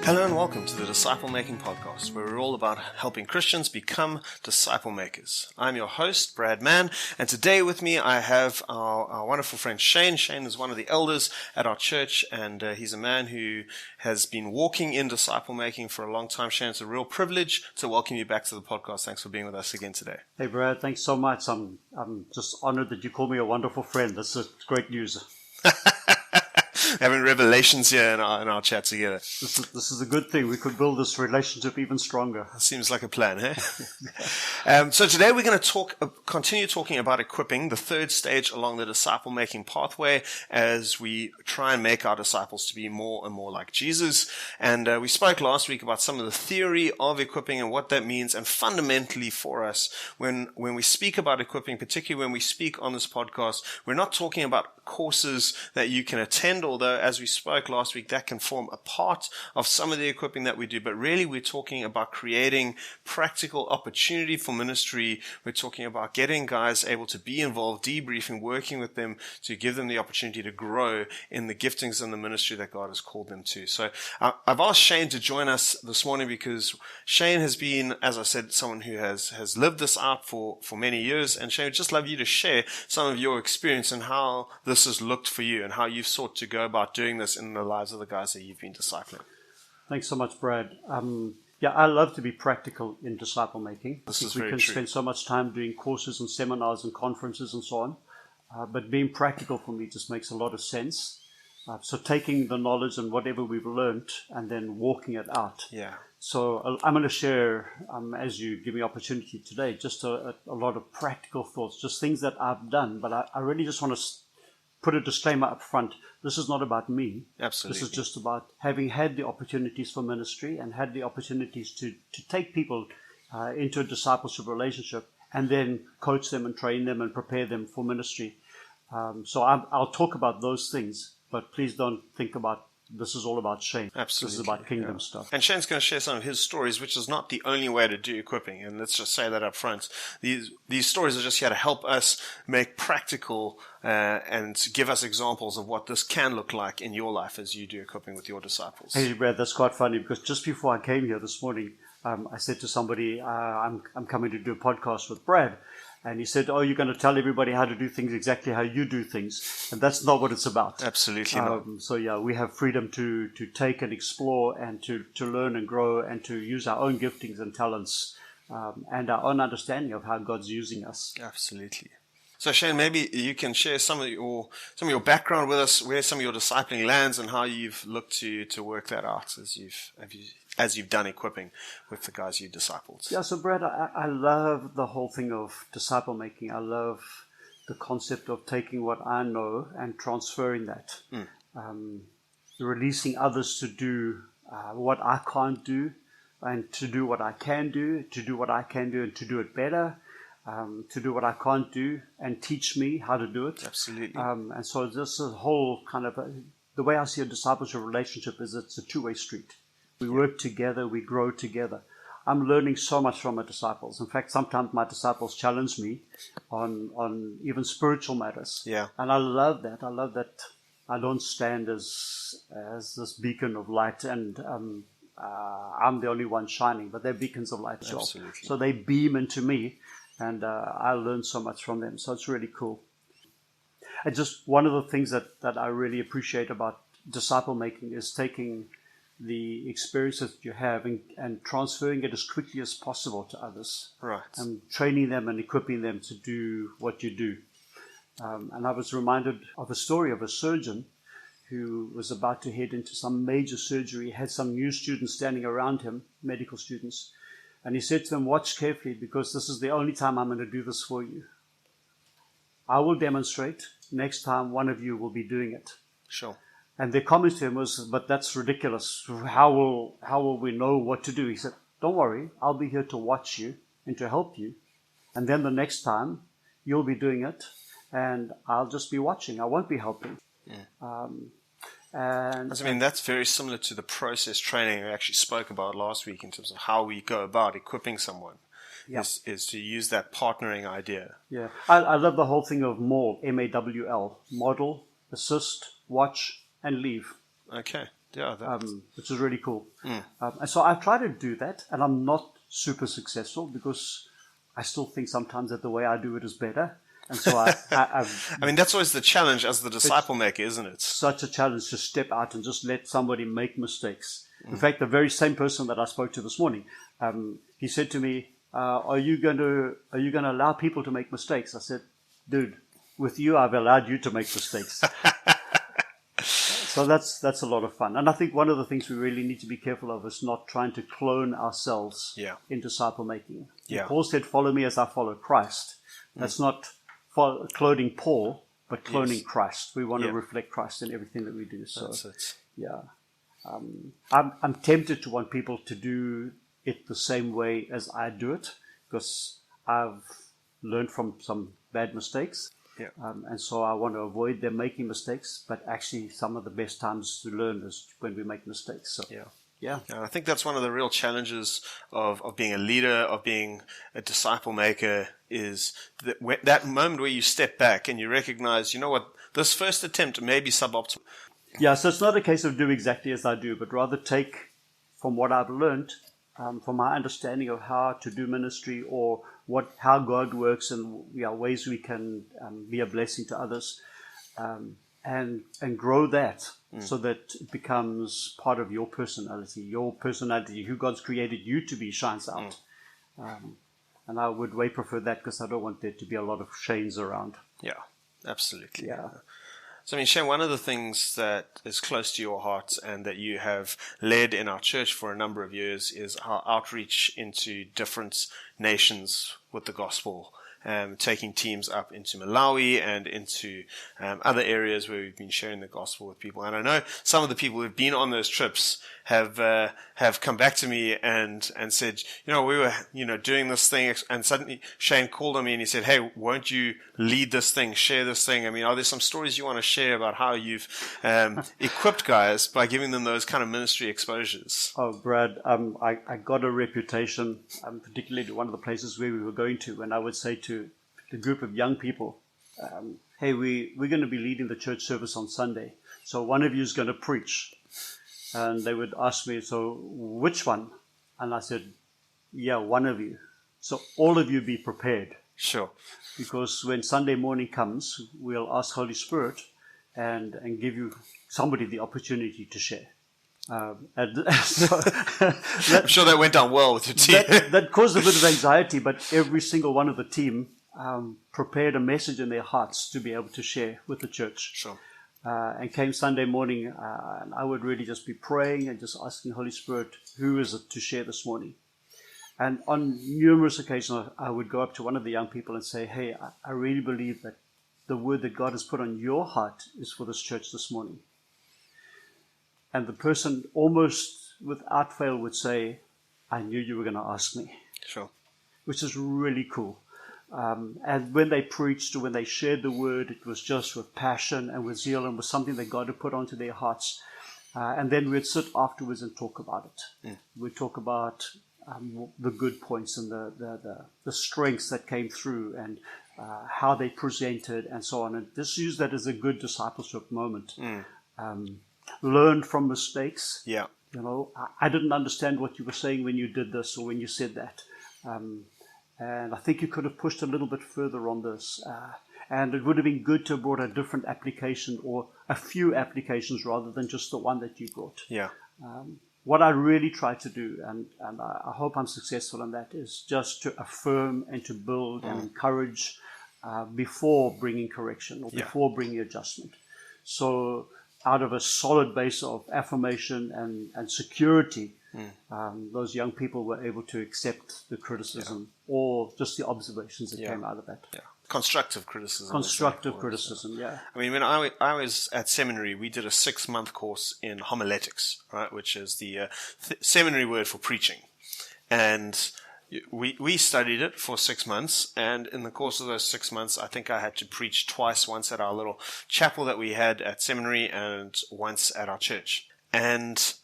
Hello and welcome to the Disciple Making Podcast, where we're all about helping Christians become disciple makers. I'm your host, Brad Mann, and today with me I have our wonderful friend Shane. Shane is one of the elders at our church, and he's a man who has been walking in disciple making for a long time. Shane, it's a real privilege to welcome you back to the podcast. Thanks for being with us again today. Hey Brad, thanks so much. I'm just honored that you call me a wonderful friend. This is great news. Having revelations here in our chat together. This is a good thing. We could build this relationship even stronger. Seems like a plan, eh? So today we're going to continue talking about equipping, the third stage along the disciple-making pathway, as we try and make our disciples to be more and more like Jesus. And we spoke last week about some of the theory of equipping and what that means. And fundamentally for us, when we speak about equipping, particularly when we speak on this podcast, we're not talking about courses that you can attend, although as we spoke last week, that can form a part of some of the equipping that we do. But really, we're talking about creating practical opportunity for ministry. We're talking about getting guys able to be involved, debriefing, working with them to give them the opportunity to grow in the giftings and the ministry that God has called them to. So I've asked Shane to join us this morning because Shane has been, as I said, someone who has lived this out for many years. And Shane, I'd just love you to share some of your experience and how this has looked for you and how you've sought to go about doing this in the lives of the guys that you've been discipling. Thanks so much, Brad. I love to be practical in disciple making. This is we very can true. spend so much time doing courses and seminars and conferences and so on, but being practical for me just makes a lot of sense. So taking the knowledge and whatever we've learned and then walking it out. Yeah. So I'm going to share, as you give me opportunity today, just a lot of practical thoughts, just things that I've done. But I really just want to put a disclaimer up front. This is not about me. Absolutely. This is just about having had the opportunities for ministry and had the opportunities to take people into a discipleship relationship and then coach them and train them and prepare them for ministry. So I'll talk about those things, but please don't think about this is all about Shane. Absolutely. This is about kingdom stuff. And Shane's going to share some of his stories, which is not the only way to do equipping. And let's just say that up front. These stories are just here to help us make practical and give us examples of what this can look like in your life as you do equipping with your disciples. Hey, Brad, that's quite funny because just before I came here this morning, I said to somebody, I'm coming to do a podcast with Brad. And he said, you're going to tell everybody how to do things exactly how you do things. And that's not what it's about. Absolutely not. So we have freedom to take and explore and to learn and grow and to use our own giftings and talents and our own understanding of how God's using us. Absolutely. So Shane, maybe you can share some of your background with us, where some of your discipling lands and how you've looked to work that out as you've done equipping with the guys you discipled. Yeah, so Brad, I love the whole thing of disciple making. I love the concept of taking what I know and transferring that. Releasing others to do what I can't do and to do what I can do, to do what I can do and to do it better. To do what I can't do and teach me how to do it. Absolutely. And so this is a whole kind of the way I see a discipleship relationship is it's a two-way street. We work together, we grow together. I'm learning so much from my disciples. In fact, sometimes my disciples challenge me on even spiritual matters. Yeah. And I love that. I love that I don't stand as this beacon of light and I'm the only one shining, but they're beacons of light as well. Absolutely. So they beam into me. And I learned so much from them. So it's really cool. And just one of the things that I really appreciate about disciple making is taking the experiences that you have and transferring it as quickly as possible to others. Right. And training them and equipping them to do what you do. And I was reminded of a story of a surgeon who was about to head into some major surgery, had some new students standing around him, medical students. And he said to them, watch carefully because this is the only time I'm going to do this for you. I will demonstrate. Next time, one of you will be doing it. Sure. And their comment to him was, but that's ridiculous. How will we know what to do? He said, don't worry. I'll be here to watch you and to help you. And then the next time, you'll be doing it. And I'll just be watching. I won't be helping. Yeah. And I mean, that's very similar to the process training we actually spoke about last week in terms of how we go about equipping someone. Yeah. Is to use that partnering idea. Yeah, I love the whole thing of MAWL, M-A-W-L, model, assist, watch, and leave. Okay. Yeah, which is really cool. And so I try to do that, and I'm not super successful because I still think sometimes that the way I do it is better. And so I've I mean, that's always the challenge as the disciple maker, isn't it? such a challenge to step out and just let somebody make mistakes. In fact, the very same person that I spoke to this morning, he said to me, "Are you going to allow people to make mistakes?" I said, "Dude, with you, I've allowed you to make mistakes." So that's a lot of fun. And I think one of the things we really need to be careful of is not trying to clone ourselves in disciple making. Yeah. Paul said, "Follow me as I follow Christ." That's not cloning Paul, but cloning Christ. We want to reflect Christ in everything that we do. So, That's it. yeah. I'm tempted to want people to do it the same way as I do it, because I've learned from some bad mistakes. Yeah. And so I want to avoid them making mistakes, but actually some of the best times to learn is when we make mistakes. So, yeah. And I think that's one of the real challenges of being a leader, of being a disciple maker, is that moment where you step back and you recognize, you know what, this first attempt may be suboptimal. Yeah, so it's not a case of do exactly as I do, but rather take from what I've learned, from my understanding of how to do ministry, or how God works, and ways we can be a blessing to others, and grow that so that it becomes part of your personality, who God's created you to be, shines out. And I would way prefer that, because I don't want there to be a lot of Shanes around. Yeah, absolutely. Yeah. So, I mean, Shane, one of the things that is close to your heart and that you have led in our church for a number of years is our outreach into different nations with the gospel, taking teams up into Malawi and into other areas where we've been sharing the gospel with people. And I know some of the people who've been on those trips have come back to me and said, we were, doing this thing, and suddenly Shane called on me and he said, "Hey, won't you lead this thing, share this thing?" I mean, are there some stories you want to share about how you've equipped guys by giving them those kind of ministry exposures? Oh, Brad, I got a reputation, particularly to one of the places where we were going to, and I would say to the group of young people, "Hey, we're going to be leading the church service on Sunday, so one of you is going to preach." And they would ask me, "So which one?" And I said, "Yeah, one of you. So all of you be prepared." Sure. Because when Sunday morning comes, we'll ask Holy Spirit and give you somebody the opportunity to share. So I'm sure that went down well with your team. That caused a bit of anxiety, but every single one of the team prepared a message in their hearts to be able to share with the church. Sure. And came Sunday morning, and I would really just be praying and just asking Holy Spirit, who is it to share this morning? And on numerous occasions, I would go up to one of the young people and say, "Hey, I really believe that the word that God has put on your heart is for this church this morning." And the person almost without fail would say, "I knew you were going to ask me." Sure. Which is really cool. And when they preached or when they shared the word, it was just with passion and with zeal, and was something that God had put onto their hearts. And then we'd sit afterwards and talk about it. We'd talk about the good points and the strengths that came through, and how they presented and so on. And just use that as a good discipleship moment. Learn from mistakes. Yeah. I didn't understand what you were saying when you did this or when you said that. And I think you could have pushed a little bit further on this. And it would have been good to have brought a different application, or a few applications rather than just the one that you brought. Yeah. What I really try to do, and I hope I'm successful in that, is just to affirm and to build and encourage before bringing correction or before bringing adjustment. So out of a solid base of affirmation and security, those young people were able to accept the criticism or just the observations that came out of that. Yeah. Constructive criticism. Constructive criticism, yeah. I mean, when I was at seminary, we did a 6-month course in homiletics, right, which is the seminary word for preaching. And we studied it for 6 months, and in the course of those 6 months, I think I had to preach twice, once at our little chapel that we had at seminary and once at our church. And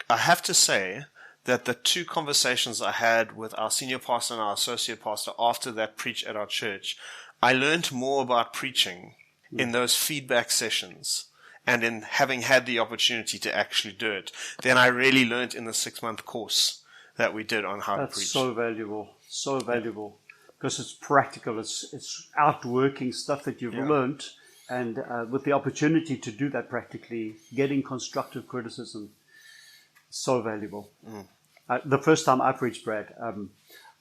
I have to say that the 2 conversations I had with our senior pastor and our associate pastor after that preach at our church, I learned more about preaching in those feedback sessions and in having had the opportunity to actually do it, then I really learned in the 6-month course that we did on how to preach. That's so valuable, because it's practical. It's outworking stuff that you've learned, and with the opportunity to do that practically, getting constructive criticism, so valuable. The first time I preached, Brad,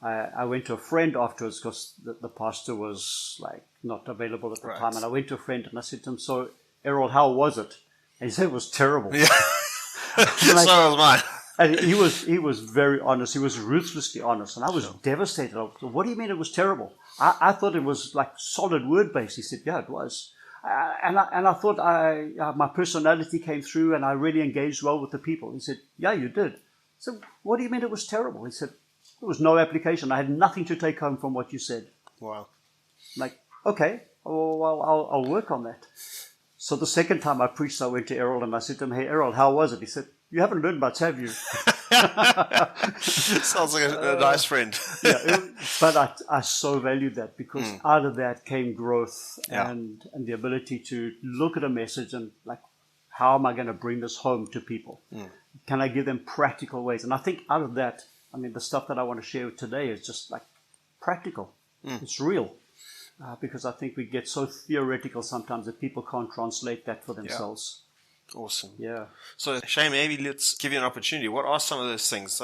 I went to a friend afterwards because the pastor was like not available at the time, and I went to a friend and I said to him, "So, Errol, how was it?" And he said it was terrible. Yeah, so was mine. And he was very honest. He was ruthlessly honest, and I was devastated. What do you mean it was terrible? I thought it was like solid word base. He said, "Yeah, it was." And I thought my personality came through, and I really engaged well with the people. He said, "Yeah, you did." So, what do you mean it was terrible? He said, there was no application. I had nothing to take home from what you said. Wow. I'm like, okay, well, I'll work on that. So the second time I preached, I went to Errol and I said to him, "Hey, Errol, how was it?" He said, "You haven't learned much, have you?" Sounds like a nice friend. But I so valued that, because out of that came growth and the ability to look at a message and like, how am I going to bring this home to people? Can I give them practical ways? And I think out of that, I mean, the stuff that I want to share today is just like practical. It's real. Because I think we get so theoretical sometimes that people can't translate that for themselves. Awesome. Yeah. So, Shane, maybe let's give you an opportunity. What are some of those things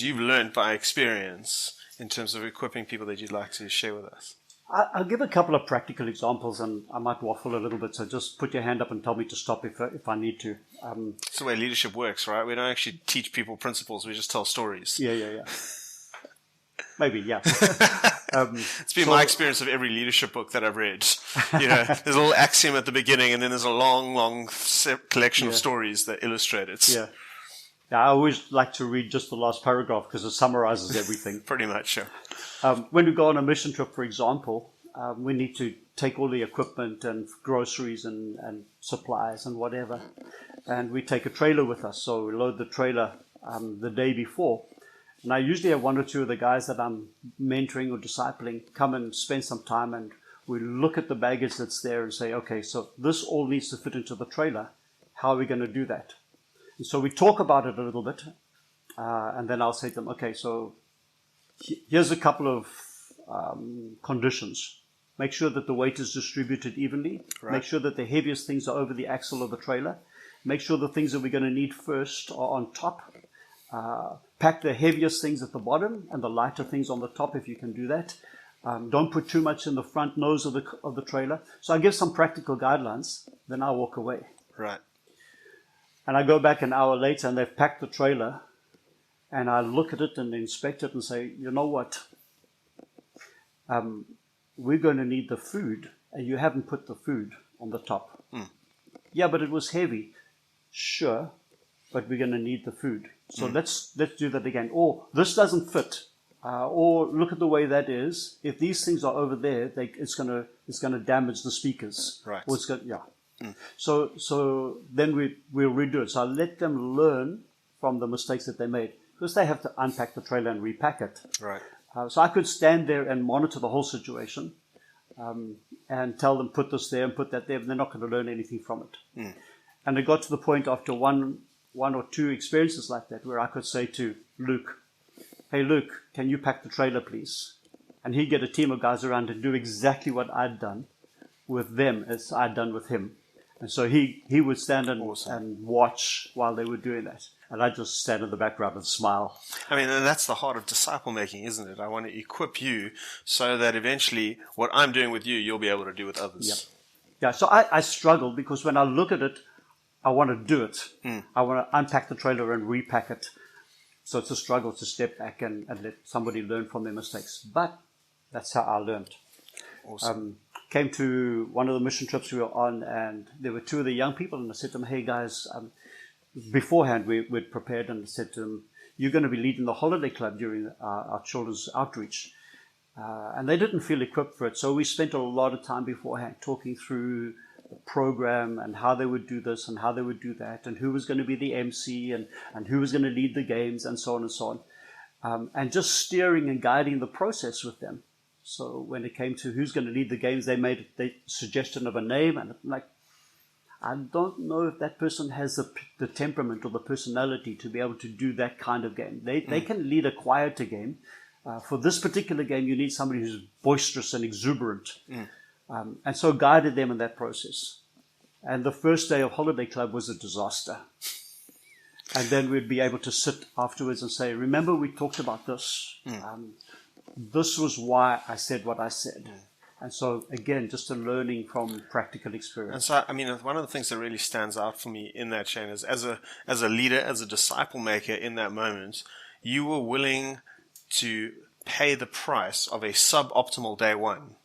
you've learned by experience in terms of equipping people that you'd like to share with us? I'll give a couple of practical examples, and I might waffle a little bit, so just put your hand up and tell me to stop if I need to. It's the way leadership works, right? We don't actually teach people principles, we just tell stories. Yeah. Maybe, yeah. It's been my experience of every leadership book that I've read. There's a little axiom at the beginning, and then there's a long collection of stories that illustrate it. Yeah. I always like to read just the last paragraph because it summarizes everything. Pretty much, yeah. When we go on a mission trip, for example, we need to take all the equipment and groceries and supplies and whatever. And we take a trailer with us. So we load the trailer the day before. And I usually have one or two of the guys that I'm mentoring or discipling come and spend some time, and we look at the baggage that's there and say, okay, so this all needs to fit into the trailer. How are we going to do that? And so we talk about it a little bit, and then I'll say to them, okay, so here's a couple of conditions. Make sure that the weight is distributed evenly. Right. Make sure that the heaviest things are over the axle of the trailer. Make sure the things that we're going to need first are on top. Pack the heaviest things at the bottom and the lighter things on the top if you can do that. Don't put too much in the front nose of the trailer. So I give some practical guidelines, then I walk away. Right. And I go back an hour later and they've packed the trailer, and I look at it and inspect it and say, you know what? We're going to need the food, and you haven't put the food on the top. Yeah, but it was heavy. Sure, but we're going to need the food. So let's do that again. Or this doesn't fit. Or look at the way that is. If these things are over there, it's going to damage the speakers. Right. Or So then we'll redo it. So I let them learn from the mistakes that they made, because they have to unpack the trailer and repack it. Right. So I could stand there and monitor the whole situation and tell them, put this there and put that there, but they're not going to learn anything from it. And it got to the point after one or two experiences like that where I could say to Luke, hey, Luke, can you pack the trailer, please? And he'd get a team of guys around and do exactly what I'd done with them as I'd done with him. And so he would stand and watch while they were doing that. And I'd just stand in the background and smile. I mean, and that's the heart of disciple making, isn't it? I want to equip you so that eventually what I'm doing with you, you'll be able to do with others. Yeah, so I struggle because when I look at it, I want to do it. I want to unpack the trailer and repack it. So it's a struggle to step back and let somebody learn from their mistakes. But that's how I learned. Awesome. Came to one of the mission trips we were on, and there were two of the young people, and I said to them, hey guys, beforehand we'd prepared, and I said to them, you're going to be leading the holiday club during our children's outreach. And they didn't feel equipped for it, so we spent a lot of time beforehand talking through the program and how they would do this and how they would do that, and who was going to be the MC and who was going to lead the games, and so on and so on. And just steering and guiding the process with them. So when it came to who's going to lead the games, they made the suggestion of a name, and I don't know if that person has the temperament or the personality to be able to do that kind of game. They can lead a quieter game. For this particular game, you need somebody who's boisterous and exuberant. And so guided them in that process. And the first day of Holiday Club was a disaster. And then we'd be able to sit afterwards and say, remember we talked about this? This was why I said what I said. And so, again, just a learning from practical experience. And so, I mean, one of the things that really stands out for me in that, Shane, is as a leader, as a disciple maker in that moment, you were willing to pay the price of a suboptimal day one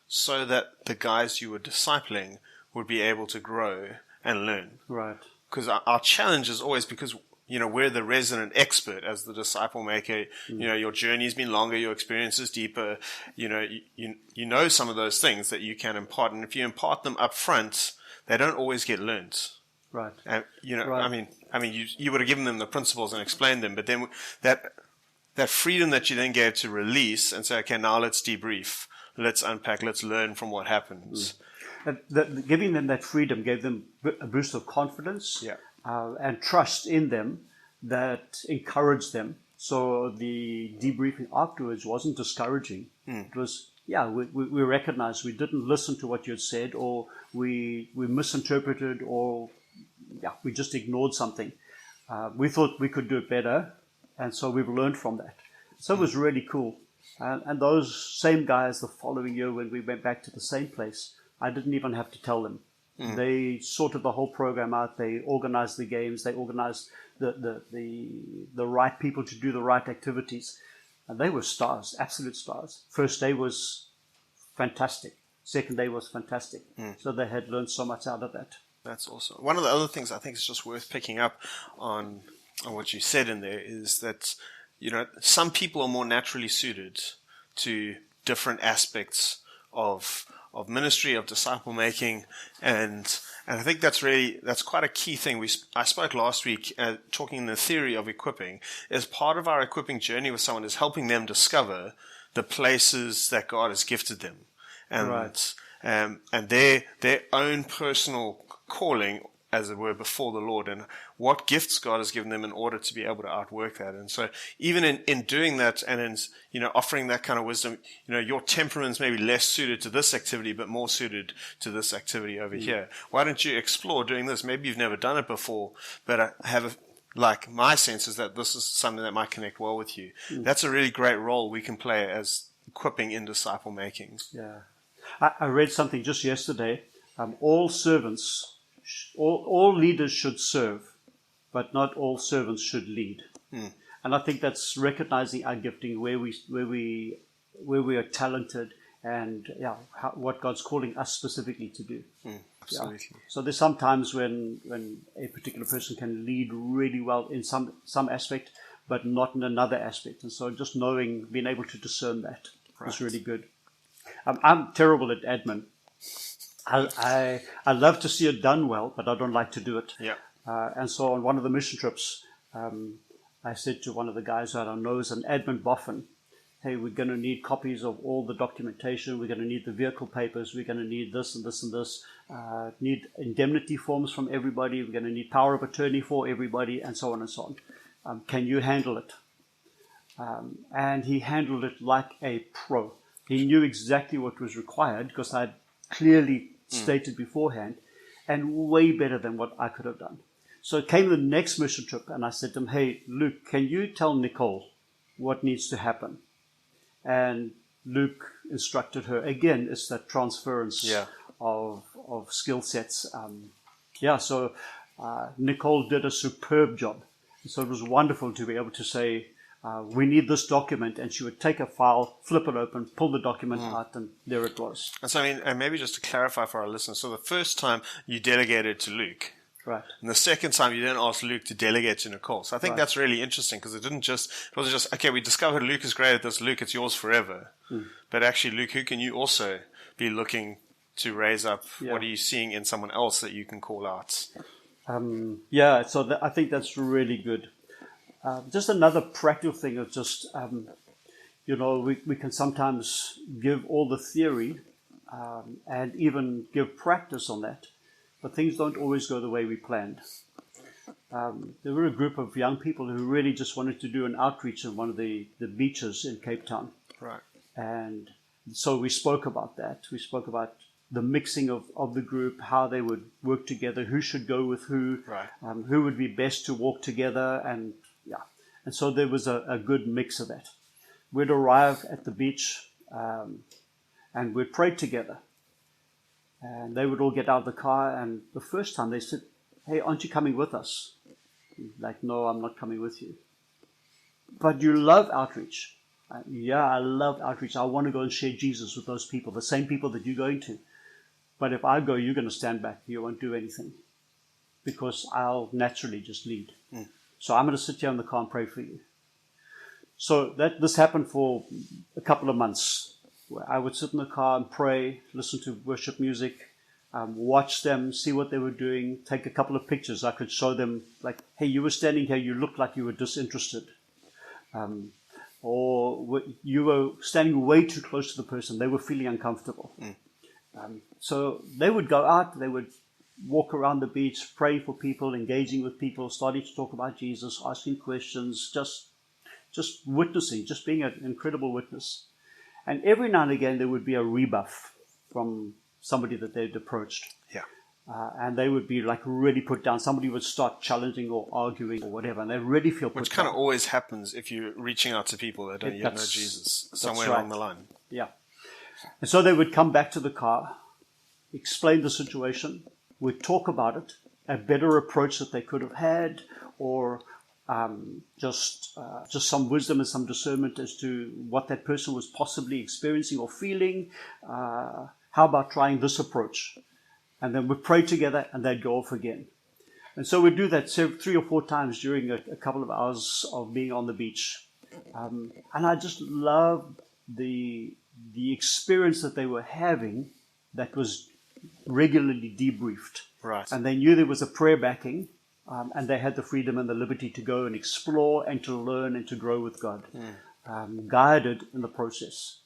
so that the guys you were discipling would be able to grow and learn. Right. Because our challenge is always, because we're the resident expert as the disciple maker. Your journey's been longer, your experience is deeper. You know some of those things that you can impart, and if you impart them up front, they don't always get learned. Right. And Right. I mean, you would have given them the principles and explained them, but then that freedom that you then gave to release and say, okay, now let's debrief, let's unpack, let's learn from what happens. Giving them that freedom gave them a boost of confidence. Yeah. And trust in them that encouraged them. So the debriefing afterwards wasn't discouraging. It was, we recognized we didn't listen to what you had said, or we misinterpreted, or we just ignored something. We thought we could do it better, and so we've learned from that. So it was really cool. And those same guys the following year, when we went back to the same place, I didn't even have to tell them. They sorted the whole program out. They organized the games. They organized the right people to do the right activities. And they were stars, absolute stars. First day was fantastic. Second day was fantastic. So they had learned so much out of that. That's awesome. One of the other things I think is just worth picking up on what you said in there is that, some people are more naturally suited to different aspects of ministry, of disciple making, and I think that's quite a key thing. I spoke last week talking the theory of equipping. As part of our equipping journey with someone is helping them discover the places that God has gifted them, and Right. And their own personal calling, as it were, before the Lord, and what gifts God has given them in order to be able to outwork that. And so even in doing that and in, offering that kind of wisdom, your temperament's maybe less suited to this activity, but more suited to this activity over here. Why don't you explore doing this? Maybe you've never done it before, but I have my sense is that this is something that might connect well with you. That's a really great role we can play as equipping in disciple making. Yeah. I read something just yesterday. All servants, all leaders should serve, but not all servants should lead. And I think that's recognizing our gifting, where we are talented, and what God's calling us specifically to do. Absolutely. Yeah. So there's some times when a particular person can lead really well in some aspect, but not in another aspect. And so just being able to discern that is really good. I'm terrible at admin. I love to see it done well, but I don't like to do it. Yeah. And so on one of the mission trips, I said to one of the guys that I know is an admin boffin, hey, we're going to need copies of all the documentation. We're going to need the vehicle papers. We're going to need this and this and this. Need indemnity forms from everybody. We're going to need power of attorney for everybody, and so on and so on. Can you handle it? And he handled it like a pro. He knew exactly what was required because I had clearly stated beforehand, and way better than what I could have done. So it came the next mission trip, and I said to him, hey, Luke, can you tell Nicole what needs to happen? And Luke instructed her. Again, it's that transference of skill sets. So Nicole did a superb job. So it was wonderful to be able to say, we need this document, and she would take a file, flip it open, pull the document out, and there it was. And so, and maybe just to clarify for our listeners, so the first time you delegated to Luke, right? And the second time you then asked Luke to delegate to Nicole. So I think that's really interesting because it wasn't just, okay, we discovered Luke is great at this, Luke, it's yours forever. But actually, Luke, who can you also be looking to raise up? What are you seeing in someone else that you can call out? So I think that's really good. Just another practical thing of just, we can sometimes give all the theory and even give practice on that. but things don't always go the way we planned. There were a group of young people who really just wanted to do an outreach on one of the beaches in Cape Town. Right. And so we spoke about that. We spoke about the mixing of the group, how they would work together, who should go with who, Right. Who would be best to walk together. And so there was a good mix of that. We'd arrive at the beach and we'd pray together. And they would all get out of the car, and the first time they said, "Hey, aren't you coming with us?" Like, "No, I'm not coming with you." "But you love outreach." "Yeah, I love outreach. I want to go and share Jesus with those people, the same people that you're going to. But if I go, you're going to stand back. You won't do anything because I'll naturally just lead. So I'm going to sit here in the car and pray for you." So this happened for a couple of months, where I would sit in the car and pray, listen to worship music, watch them, see what they were doing, take a couple of pictures. I could show them, like, "Hey, you were standing here, you looked like you were disinterested." Or you were standing way too close to the person. They were feeling uncomfortable. So they would go out, they would walk around the beach, pray for people, engaging with people, starting to talk about Jesus, asking questions, just witnessing, just being an incredible witness. And every now and again, there would be a rebuff from somebody that they'd approached. Yeah. And they would be like really put down. Somebody would start challenging or arguing or whatever, and they really feel put down. Which kind of always happens if you're reaching out to people that don't yet know Jesus somewhere along the line. Yeah. And so they would come back to the car, explain the situation, we'd talk about it, a better approach that they could have had, or just some wisdom and some discernment as to what that person was possibly experiencing or feeling. How about trying this approach? And then we'd pray together, and they'd go off again. And so we'd do that 3 or 4 times during a couple of hours of being on the beach. And I just loved the experience that they were having that was regularly debriefed. Right. And they knew there was a prayer backing, and they had the freedom and the liberty to go and explore and to learn and to grow with God, guided in the process.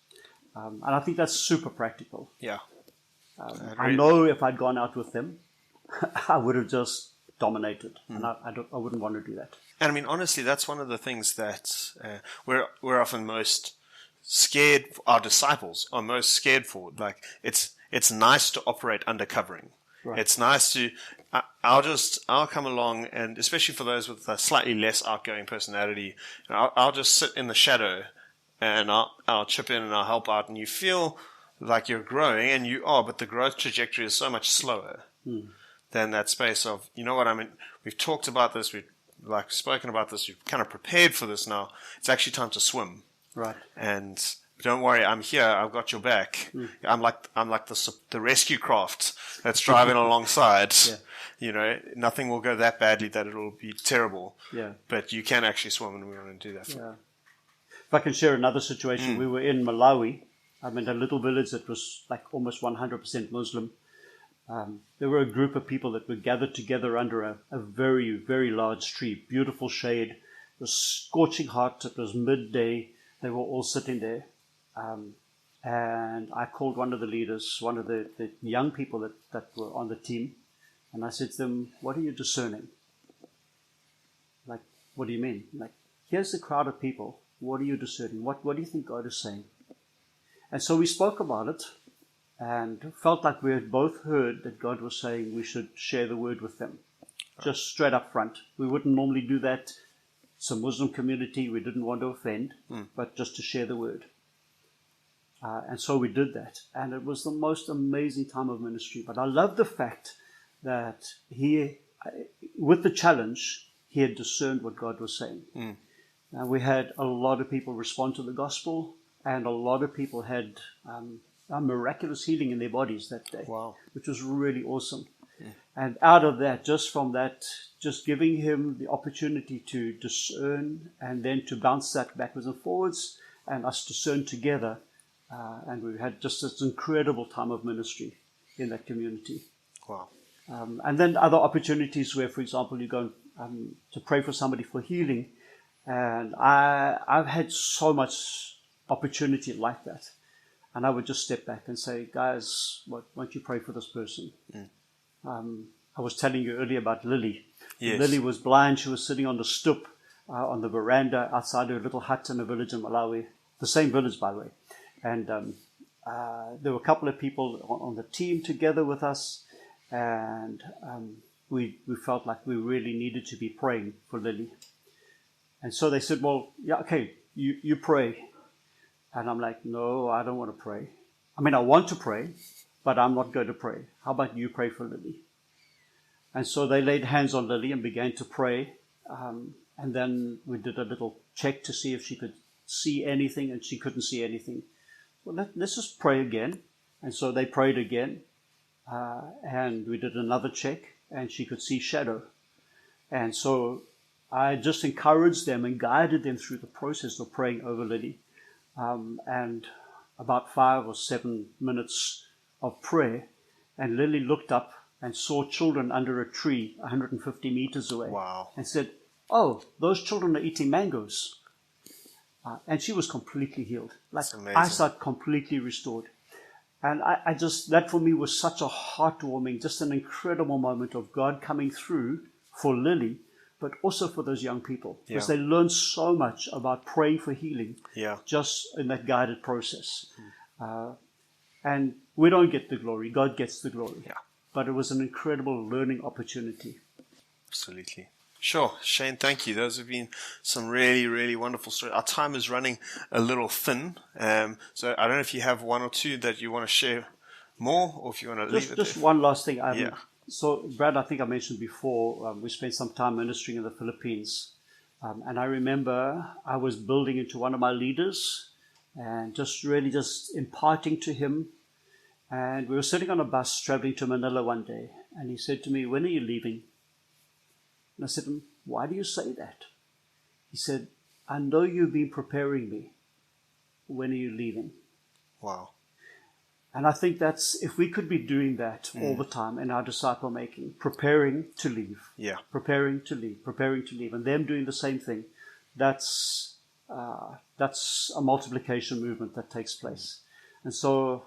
And I think that's super practical. Yeah. I know if I'd gone out with them, I would have just dominated, and I wouldn't want to do that. And I mean, honestly, that's one of the things that we're often most scared. Our disciples are most scared for. Like, it's nice to operate under covering. Right. It's nice to. I'll come along, and especially for those with a slightly less outgoing personality, I'll just sit in the shadow, and I'll chip in and I'll help out, and you feel like you're growing, and you are, but the growth trajectory is so much slower than that space of, you know what I mean? We've talked about this, we've spoken about this, we've kind of prepared for this now. It's actually time to swim. Right. And don't worry, I'm here, I've got your back. I'm like the rescue craft that's driving alongside. Yeah. You know, nothing will go that badly that it'll be terrible. Yeah. But you can actually swim, and we want to do that. Yeah. If I can share another situation, we were in Malawi. I'm in a little village that was like almost 100% Muslim. There were a group of people that were gathered together under a very, very large tree, beautiful shade. It was scorching hot. It was midday. They were all sitting there. And I called one of the leaders, one of the young people that were on the team, and I said to them, "What are you discerning?" Like, "What do you mean?" Like, "Here's the crowd of people. What are you discerning? What do you think God is saying?" And so we spoke about it and felt like we had both heard that God was saying we should share the word with them, just straight up front. We wouldn't normally do that. It's a Muslim community. We didn't want to offend, but just to share the word. And so we did that. And it was the most amazing time of ministry. But I love the fact that with the challenge, he had discerned what God was saying. And we had a lot of people respond to the gospel, and a lot of people had a miraculous healing in their bodies that day, which was really awesome. And out of that, just from that, just giving him the opportunity to discern and then to bounce that backwards and forwards and us discern together. And we had just this incredible time of ministry in that community. Wow. And then other opportunities where, for example, you go to pray for somebody for healing. And I've had so much opportunity like that. And I would just step back and say, "Guys, why don't you pray for this person?" I was telling you earlier about Lily. Yes. Lily was blind. She was sitting on the stoop on the veranda outside her little hut in a village in Malawi, the same village, by the way. And there were a couple of people on the team together with us, and we felt like we really needed to be praying for Lily. And so they said, well, yeah, okay, you pray. And I'm like, no, I don't want to pray. I mean, I want to pray, but I'm not going to pray. How about you pray for Lily? And so they laid hands on Lily and began to pray. And then we did a little check to see if she could see anything, and she couldn't see anything. Well, let's just pray again. And so they prayed again. And we did another check, and she could see shadow. And so I just encouraged them and guided them through the process of praying over Lily. And about 5 or 7 minutes of prayer, and Lily looked up and saw children under a tree 150 meters away. Wow. And said, oh, those children are eating mangoes. And she was completely healed. Like eyesight completely restored. And I just, that for me was such a heartwarming, just an incredible moment of God coming through for Lily, but also for those young people. Because they learned so much about praying for healing just in that guided process. And we don't get the glory. God gets the glory. Yeah. But it was an incredible learning opportunity. Absolutely. Sure. Shane, thank you. Those have been some really, really wonderful stories. Our time is running a little thin. So I don't know if you have one or two that you want to share more, or if you want to leave it Just there. one last thing. So, Brad, I think I mentioned before, we spent some time ministering in the Philippines. And I remember I was building into one of my leaders and just imparting to him. And we were sitting on a bus traveling to Manila one day. And he said to me, when are you leaving? And I said to him, why do you say that? He said, I know you've been preparing me. When are you leaving? Wow. And I think that's, if we could be doing that all the time in our disciple making, preparing to leave, preparing to leave, and them doing the same thing, that's a multiplication movement that takes place. And so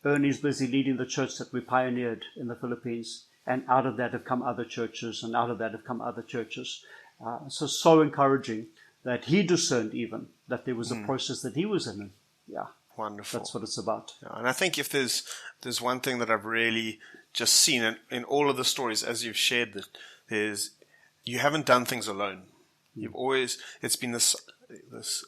Ernie's busy leading the church that we pioneered in the Philippines, and out of that have come other churches, and out of that have come other churches. So encouraging that he discerned even that there was a process that he was in. Yeah. Wonderful. That's what it's about. Yeah, and I think if there's one thing that I've really just seen in all of the stories as you've shared, that is you haven't done things alone. You've always, it's been this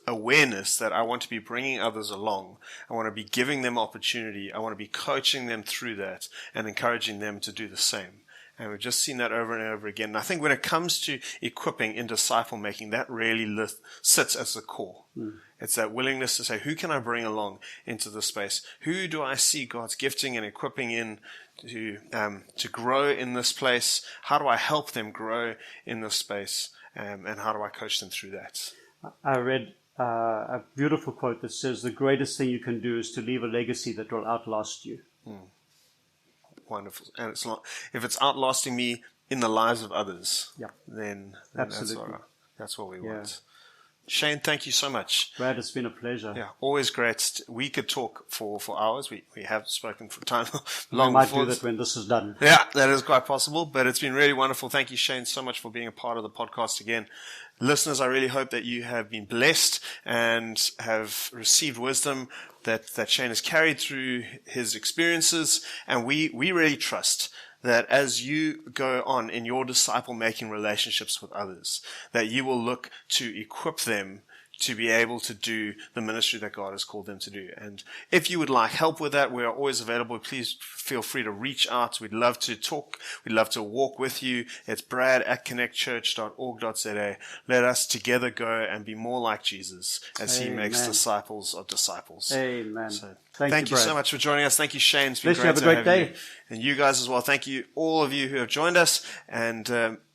awareness that I want to be bringing others along. I want to be giving them opportunity. I want to be coaching them through that and encouraging them to do the same. And we've just seen that over and over again. And I think when it comes to equipping in disciple making, that really sits as the core. It's that willingness to say, who can I bring along into the space? Who do I see God's gifting and equipping in to grow in this place? How do I help them grow in this space? And how do I coach them through that? I read a beautiful quote that says, the greatest thing you can do is to leave a legacy that will outlast you. Wonderful. And it's not, if it's outlasting me in the lives of others, then that's what we want. Shane, thank you so much. Brad, it's been a pleasure. Yeah, always great. We could talk for hours. We have spoken for time long. We might do that when this is done. Yeah, that is quite possible, but it's been really wonderful. Thank you, Shane, so much for being a part of the podcast again. Listeners, I really hope that you have been blessed and have received wisdom that Shane has carried through his experiences. And we really trust that as you go on in your disciple-making relationships with others, that you will look to equip them to be able to do the ministry that God has called them to do. And if you would like help with that, we are always available. Please feel free to reach out. We'd love to talk. We'd love to walk with you. It's brad@connectchurch.org.za. Let us together go and be more like Jesus as he makes disciples of disciples. Amen. So, thank you Brad. so much for joining us. Thank you, Shane. It's been great have to a great have day. you. And you guys as well. Thank you, all of you who have joined us. And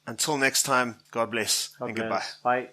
until next time, God bless and goodbye. Bye.